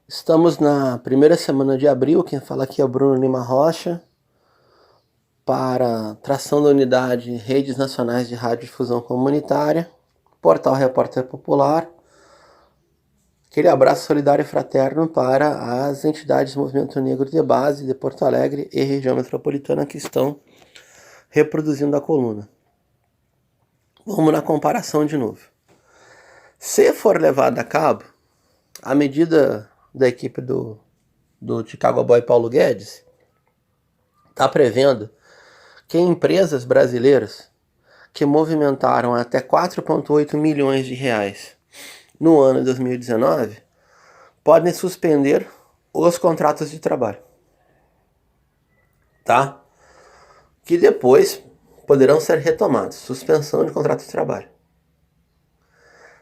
Estamos na primeira semana de abril, quem fala aqui é o Bruno Lima Rocha, para tração da unidade Redes Nacionais de Radiodifusão Comunitária, Portal Repórter Popular. Aquele abraço solidário e fraterno para as entidades do Movimento Negro de base de Porto Alegre e região metropolitana que estão reproduzindo a coluna. Vamos na comparação de novo. Se for levado a cabo, a medida da equipe do Chicago Boy Paulo Guedes está prevendo que empresas brasileiras que movimentaram até 4,8 milhões de reais no ano de 2019 podem suspender os contratos de trabalho, tá? Que depois poderão ser retomados, suspensão de contrato de trabalho.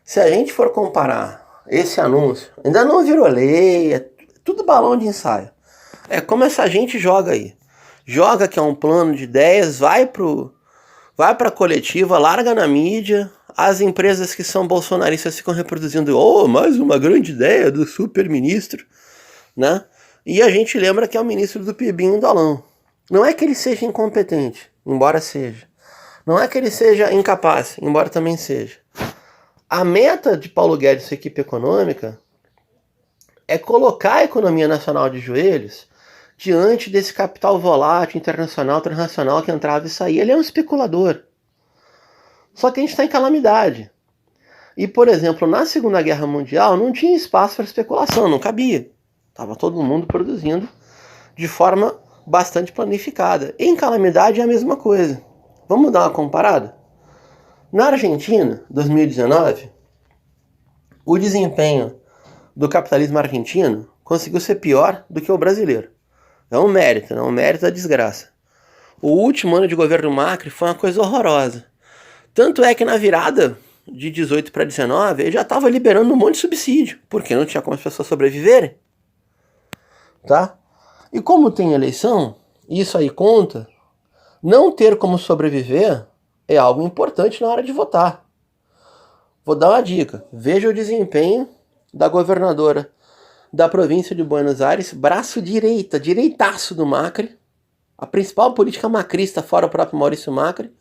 Se a gente for comparar esse anúncio, ainda não virou lei, é tudo balão de ensaio. É como essa gente joga aí. Joga que é um plano de ideias, vai pra coletiva, larga na mídia, as empresas que são bolsonaristas ficam reproduzindo, mais uma grande ideia do super-ministro, né? E a gente lembra que é o ministro do Pibinho do Alão. Não é que ele seja incompetente, embora seja. Não é que ele seja incapaz, embora também seja. A meta de Paulo Guedes e sua equipe econômica é colocar a economia nacional de joelhos diante desse capital volátil, internacional, transnacional que entrava e saía. Ele é um especulador. Só que a gente está em calamidade. E, por exemplo, na Segunda Guerra Mundial não tinha espaço para especulação, não cabia. Estava todo mundo produzindo de forma bastante planificada. Em calamidade é a mesma coisa. Vamos dar uma comparada? Na Argentina, 2019, o desempenho do capitalismo argentino conseguiu ser pior do que o brasileiro. É um mérito, não é um mérito da desgraça. O último ano de governo Macri foi uma coisa horrorosa. Tanto é que na virada de 18 para 19, ele já estava liberando um monte de subsídio, porque não tinha como as pessoas sobreviverem. Tá? E como tem eleição, isso aí conta, não ter como sobreviver é algo importante na hora de votar. Vou dar uma dica. Veja o desempenho da governadora da província de Buenos Aires, braço direitaço do Macri, a principal política macrista fora o próprio Maurício Macri,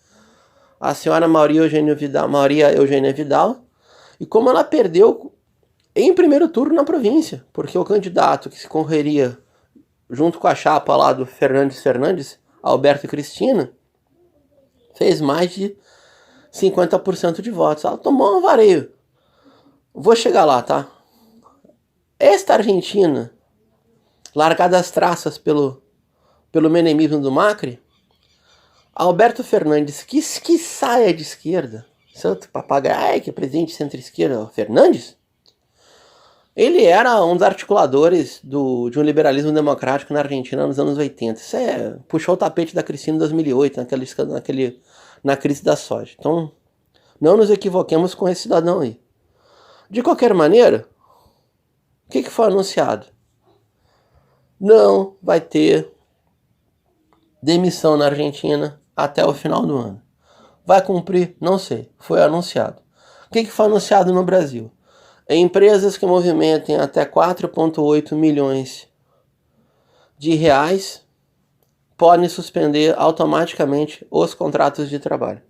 a senhora Maria Eugênia Vidal, e como ela perdeu em primeiro turno na província, porque o candidato que se correria junto com a chapa lá do Fernandes, Alberto e Cristina, fez mais de 50% de votos. Ela tomou um vareio. Vou chegar lá, tá? Esta Argentina, largada as traças pelo menemismo do Macri, Alberto Fernandes, que saia de esquerda, santo papagaio, que é presidente de centro-esquerda, Fernandes, ele era um dos articuladores de um liberalismo democrático na Argentina nos anos 80. Isso puxou o tapete da Cristina em 2008, na crise da soja. Então, não nos equivoquemos com esse cidadão aí. De qualquer maneira, o que foi anunciado? Não vai ter demissão na Argentina até o final do ano. Vai cumprir? Não sei. Foi anunciado. O que foi anunciado no Brasil? Empresas que movimentem até 4,8 milhões de reais podem suspender automaticamente os contratos de trabalho.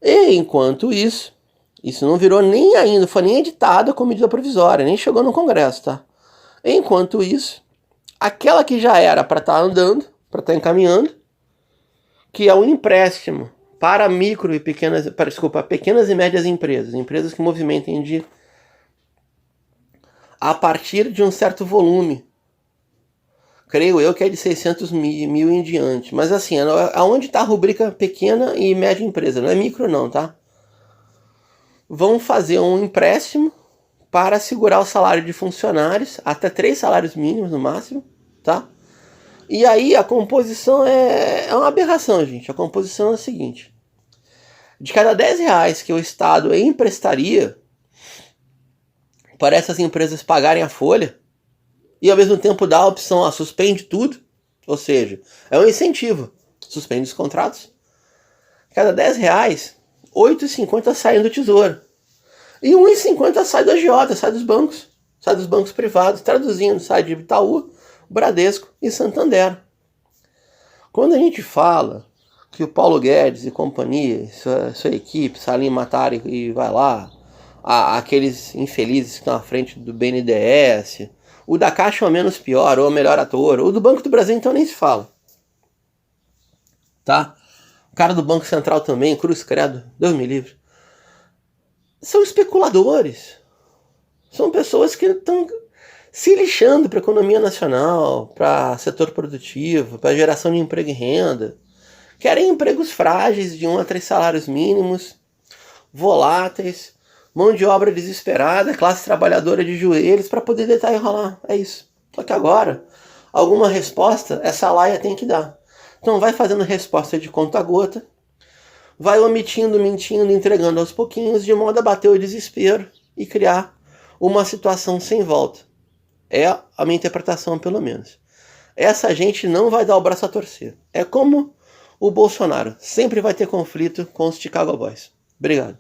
E enquanto isso não virou nem ainda, foi nem editado como medida provisória, nem chegou no Congresso, tá? Enquanto isso, aquela que já era para estar andando, para estar encaminhando, que é um empréstimo para pequenas e médias empresas que movimentem a partir de um certo volume. Creio eu que é de 600 mil em diante. Mas assim, aonde está a rubrica pequena e média empresa? Não é micro não, tá? Vão fazer um empréstimo para segurar o salário de funcionários, até 3 salários mínimos no máximo, tá? E aí a composição é uma aberração, gente. A composição é a seguinte. De cada 10 reais que o Estado emprestaria para essas empresas pagarem a folha, e ao mesmo tempo dá a opção, suspende tudo, ou seja, é um incentivo, suspende os contratos. Cada 10 reais, 8,50 saem do Tesouro. E 1,50 sai do agiota, sai dos bancos. sai dos bancos privados, traduzindo, sai de Itaú, Bradesco e Santander. Quando a gente fala que o Paulo Guedes e companhia, sua equipe, Salim Matar e vai lá, aqueles infelizes que estão à frente do BNDES, o da Caixa é o menos pior, ou o melhor ator, o do Banco do Brasil então nem se fala. Tá? O cara do Banco Central também, cruz credo, Deus me livre. São especuladores. São pessoas que estão se lixando para a economia nacional, para setor produtivo, para geração de emprego e renda. Querem empregos frágeis de 1 a 3 salários mínimos, voláteis, mão de obra desesperada, classe trabalhadora de joelhos para poder deitar e rolar. É isso. Só que agora, alguma resposta essa laia tem que dar. Então vai fazendo resposta de conta gota, vai omitindo, mentindo, entregando aos pouquinhos, de modo a bater o desespero e criar uma situação sem volta. É a minha interpretação, pelo menos. Essa gente não vai dar o braço a torcer. É como o Bolsonaro sempre vai ter conflito com os Chicago Boys. Obrigado.